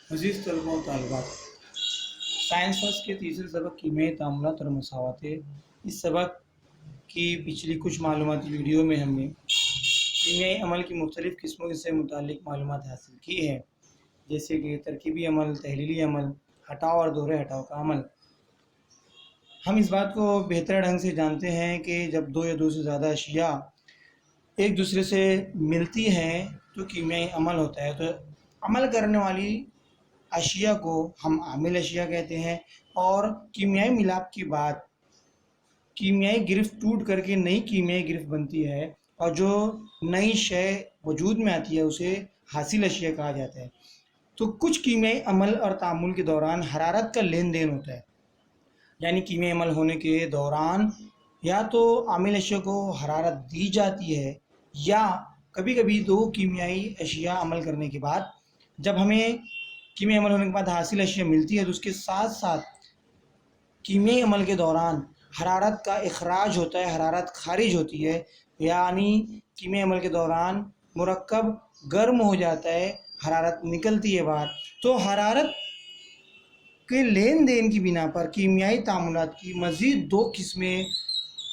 अजीज़ तलबा व तालिबात, science first के तीसरे सबक कीमियाई तामुलात और मसावातें। इस सबक की पिछली कुछ मालूमाती वीडियो में हमने कीमियाई अमल की मुख्तलिफ़ किस्मों से मुतालिक मालूमात हासिल की है, जैसे कि तरकीबी अमल, तहलीली अमल, हटाव और दोहरे हटाव का अमल। हम इस बात को बेहतर ढंग से जानते हैं कि जब दो या दो से ज़्यादा अशिया एक दूसरे से मिलती हैं तो कीमियाई अमल होता है। तो अमल करने वाली अशिया को हम आमिल अशिया कहते हैं, और कीमियाई मिलाप के बाद कीमियाई गिरफ्त टूट करके नई कीमियाई गिरफ्त बनती है, और जो नई शय वजूद में आती है उसे हासिल अशिया कहा जाता है। तो कुछ कीमियाई अमल और तामुल के दौरान हरारत का लेन देन होता है, यानी कीमियाई अमल होने के दौरान या तो आमिल अशिया को हरारत दी जाती है, या कभी कभी दो कीमियाई अशिया अमल करने के बाद जब हमें कीमियाई अमल होने के बाद हासिल अशिया मिलती है तो उसके साथ साथ कीमियाई अमल के दौरान हरारत का इखराज होता है, हरारत खारिज होती है, यानी कीमियाई अमल के दौरान मुरक्कब गर्म हो जाता है, हरारत निकलती है बाहर। तो हरारत के लेन देन की बिना पर कीमियाई तामुलात की मज़ीद दो किस्में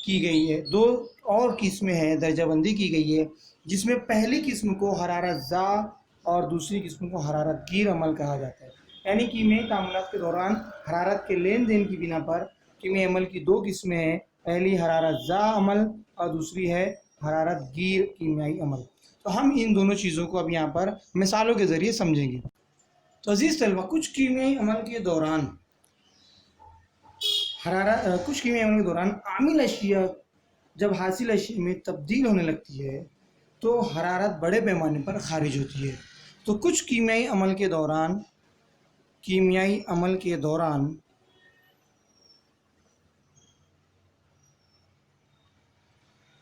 की गई है, दो और किस्में हैं, दर्जाबंदी की गई है, जिसमें पहली किस्म को हरारत ज़ा और दूसरी किस्म को हरारत गिर अमल कहा जाता है। यानी कीमियाई तामुलात के दौरान हरारत के लेन देन की बिना पर कीमियाई अमल की दो किस्में हैं, पहली हरारत ज़ा अमल और दूसरी है हरारत गिर कीमियाई अमल। तो हम इन दोनों चीज़ों को अब यहाँ पर मिसालों के ज़रिए समझेंगे। तो अजीज़ तलबा, कुछ कीमियाई अमल के दौरान कुछ कीमियाई अमल के दौरान आमिल अशिया जब हासिल अशिया में तब्दील होने लगती है तो हरारत बड़े पैमाने पर खारिज होती है। तो कुछ कीमियाई अमल के दौरान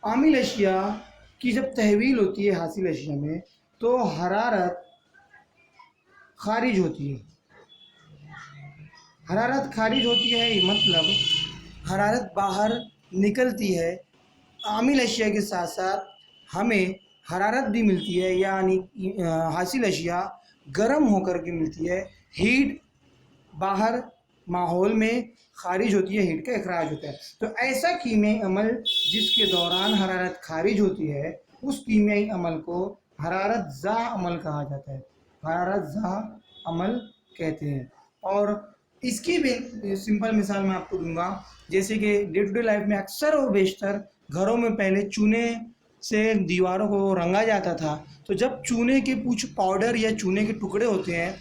आमिल अशिया की जब तहवील होती है हासिल अशिया में तो हरारत खारिज होती है। हरारत खारिज होती है मतलब हरारत बाहर निकलती है। आमिल अशिया के साथ साथ हमें हरारत भी मिलती है, यानी हासिल अशिया गर्म होकर के मिलती है। हीट बाहर माहौल में खारिज होती है, हीट का इखराज होता है। तो ऐसा कीमियाई अमल जिसके दौरान हरारत खारिज होती है उस कीमियाई अमल को हरारत ज़ा अमल कहा जाता है, हरारत ज़ा अमल कहते हैं। और इसकी भी सिंपल मिसाल मैं आपको दूंगा, जैसे कि डे टू डे लाइफ में अक्सर और बेशतर घरों में पहले चूने से दीवारों को रंगा जाता था। तो जब चूने के कुछ पाउडर या चूने के टुकड़े होते हैं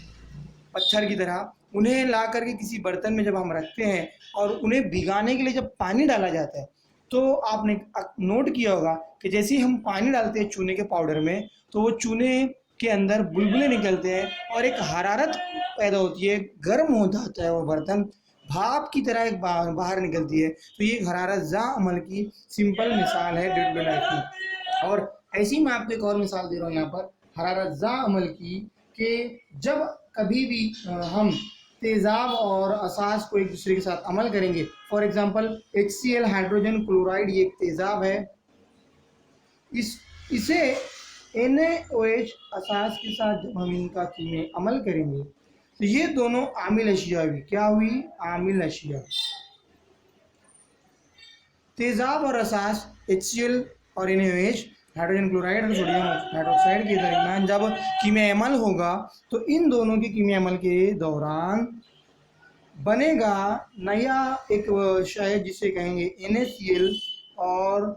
पत्थर की तरह, उन्हें ला करके किसी बर्तन में जब हम रखते हैं और उन्हें भिगाने के लिए जब पानी डाला जाता है, तो आपने नोट किया होगा कि जैसे ही हम पानी डालते हैं चूने के पाउडर में तो वो चूने के अंदर बुलबुले निकलते हैं और एक हरारत पैदा होती है, गर्म हो जाता है वो बर्तन, भाप की तरह एक बाहर निकलती है। तो ये हरारत ज़ा अमल की सिंपल मिसाल है डे टू डे लाइफ की। और ऐसी ही मैं आपको एक और मिसाल दे रहा हूँ यहाँ पर हरारत ज़ा अमल की, कि जब कभी भी हम तेज़ाब और असास को एक दूसरे के साथ अमल करेंगे, for example HCl hydrogen chloride, ये एक तेज़ाब है, इसे NaOH असास के साथ जब हम इनका कीमियाई अमल करेंगे तो ये दोनों आमिल अशिया हुई, क्या हुई, आमिल अशिया। तेज़ाब और असास HCl और NaOH हाइड्रोजन क्लोराइड और सोडियम हाइड्रोक्साइड के दरमियान जब कीमियाई अमल होगा तो इन दोनों के कीमियाई अमल के दौरान बनेगा नया एक शय जिसे कहेंगे NaCl और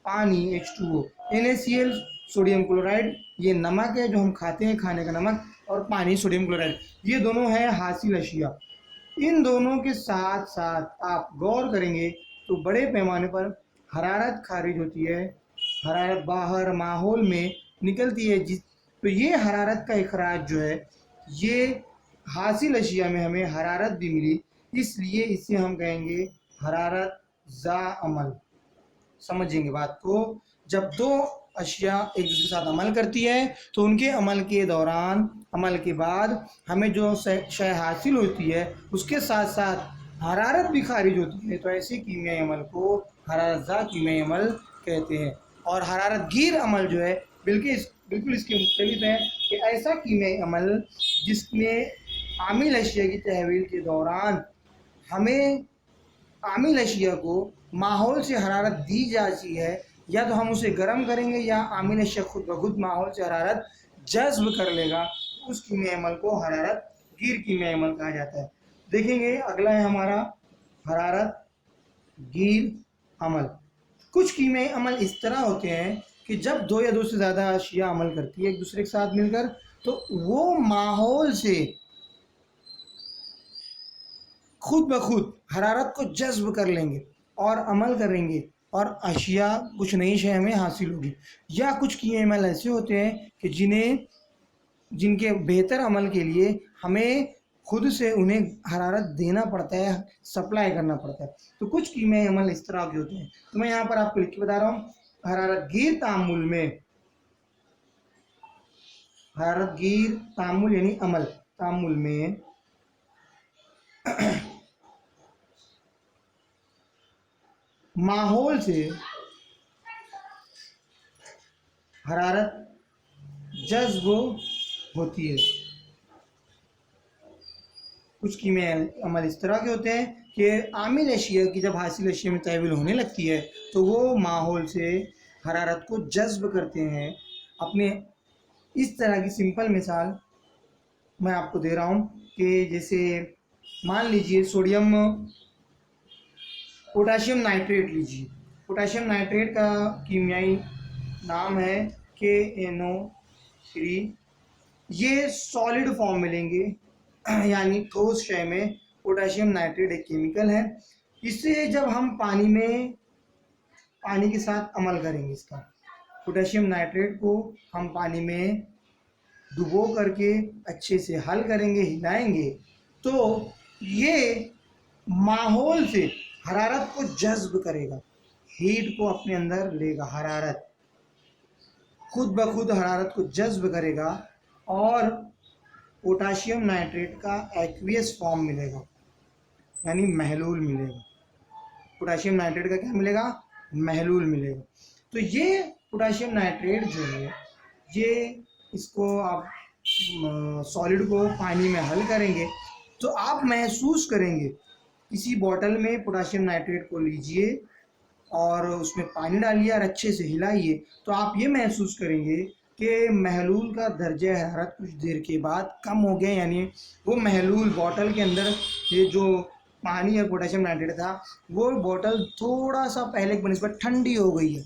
पानी H2O। NaCl सोडियम क्लोराइड, ये नमक है जो हम खाते हैं, खाने का नमक, और पानी सोडियम क्लोराइड, ये दोनों है हासिल अशिया। इन दोनों के साथ साथ आप गौर करेंगे तो बड़े पैमाने पर हरारत खारिज होती है, हरारत बाहर माहौल में निकलती है। तो ये हरारत का इखराज जो है, ये हासिल अशिया में हमें हरारत भी मिली, इसलिए इसे हम कहेंगे हरारत ज़ा अमल। समझेंगे बात को। जब दो अशिया एक दूसरे के साथ अमल करती है तो उनके अमल के दौरान, अमल के बाद हमें जो शय हासिल होती है उसके साथ साथ हरारत भी खारिज होती है, तो ऐसे कीमियाई अमल को हरारत ज़ा कीमियाई अमल कहते हैं। और हरारत गिर अमल जो है बिल्कुल इसके मुख्तलिफ है, कि ऐसा कीमियाई अमल जिसमें आमिल अशिया की तहवील के दौरान हमें आमिल अशिया को माहौल से हरारत दी जाती है, या तो हम उसे गर्म करेंगे या आमिल अशिया खुद ब खुद माहौल से हरारत जज्ब कर लेगा। उस कीमे अमल को हरारत गिर कीमे अमल कहा जाता है। देखेंगे अगला है हमारा हरारत गिर अमल। कुछ कीमे अमल इस तरह होते हैं कि जब दो या दो से ज़्यादा अशिया अमल करती है एक दूसरे के साथ मिलकर, तो वो माहौल से खुद ब खुद हरारत को जज्ब कर लेंगे और अमल करेंगे और अशिया कुछ नई शय हमें हासिल होगी। या कुछ कीमे अमल ऐसे होते हैं कि जिनके बेहतर अमल के लिए हमें खुद से उन्हें हरारत देना पड़ता है, सप्लाई करना पड़ता है। तो कुछ कीमे अमल इस तरह के होते हैं। तो मैं यहाँ पर आपको लिख के बता रहा हूँ। हरारत गिर तामुल में, हरारत गिर तामुल यानी अमल, तामुल में माहौल से हरारत जज्ब होती है। कुछ कीमे अमल इस तरह के होते हैं कि आमिल अशिया की जब हासिल अशिया में तहवील होने लगती है तो वो माहौल से हरारत को जज्ब करते हैं अपने। इस तरह की सिंपल मिसाल मैं आपको दे रहा हूँ कि जैसे मान लीजिए पोटाशियम नाइट्रेट लीजिए। पोटाशियम नाइट्रेट का कीमियाई नाम है KNO3। ये सॉलिड फॉर्म मिलेंगे यानी ठोस शय में पोटाशियम नाइट्रेट एक केमिकल है। इसे जब हम पानी के साथ अमल करेंगे, इसका पोटाशियम नाइट्रेट को हम पानी में डुबो करके अच्छे से हल करेंगे, हिलाएंगे, तो ये माहौल से हरारत को जज्ब करेगा, हीट को अपने अंदर लेगा, हरारत खुद ब खुद हरारत को जज्ब करेगा और पोटाशियम नाइट्रेट का एक्वियस फॉर्म मिलेगा यानी महलूल मिलेगा। पोटाशियम नाइट्रेट का क्या मिलेगा? महलूल मिलेगा। तो ये पोटाशियम नाइट्रेट जो है ये इसको आप सॉलिड को पानी में हल करेंगे तो आप महसूस करेंगे, किसी बॉटल में पोटाशियम नाइट्रेट को लीजिए और उसमें पानी डालिए और अच्छे से हिलाइए, तो आप ये महसूस करेंगे कि महलूल का दर्जा हरारत कुछ देर के बाद कम हो गया, यानी वो महलूल बॉटल के अंदर ये जो पानी और पोटाशियम नाइट्रेट था वो बॉटल थोड़ा सा पहले की बनिस्बत ठंडी हो गई है,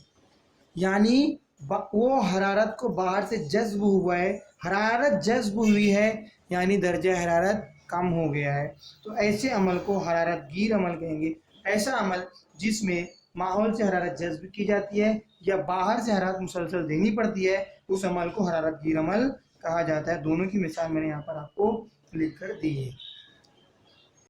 यानी वो हरारत को बाहर से जज्ब हुआ है, हरारत जज्ब हुई है यानी दर्जा हरारत कम हो गया है। तो ऐसे अमल को हरारत गिर अमल कहेंगे। ऐसा अमल जिसमें माहौल से हरारत जज्ब की जाती है या बाहर से हरारत मुसलसल देनी पड़ती है, उस अमल को हरारत गिर अमल कहा जाता है। दोनों की मिसाल मैंने यहाँ पर आपको लिख कर दी है।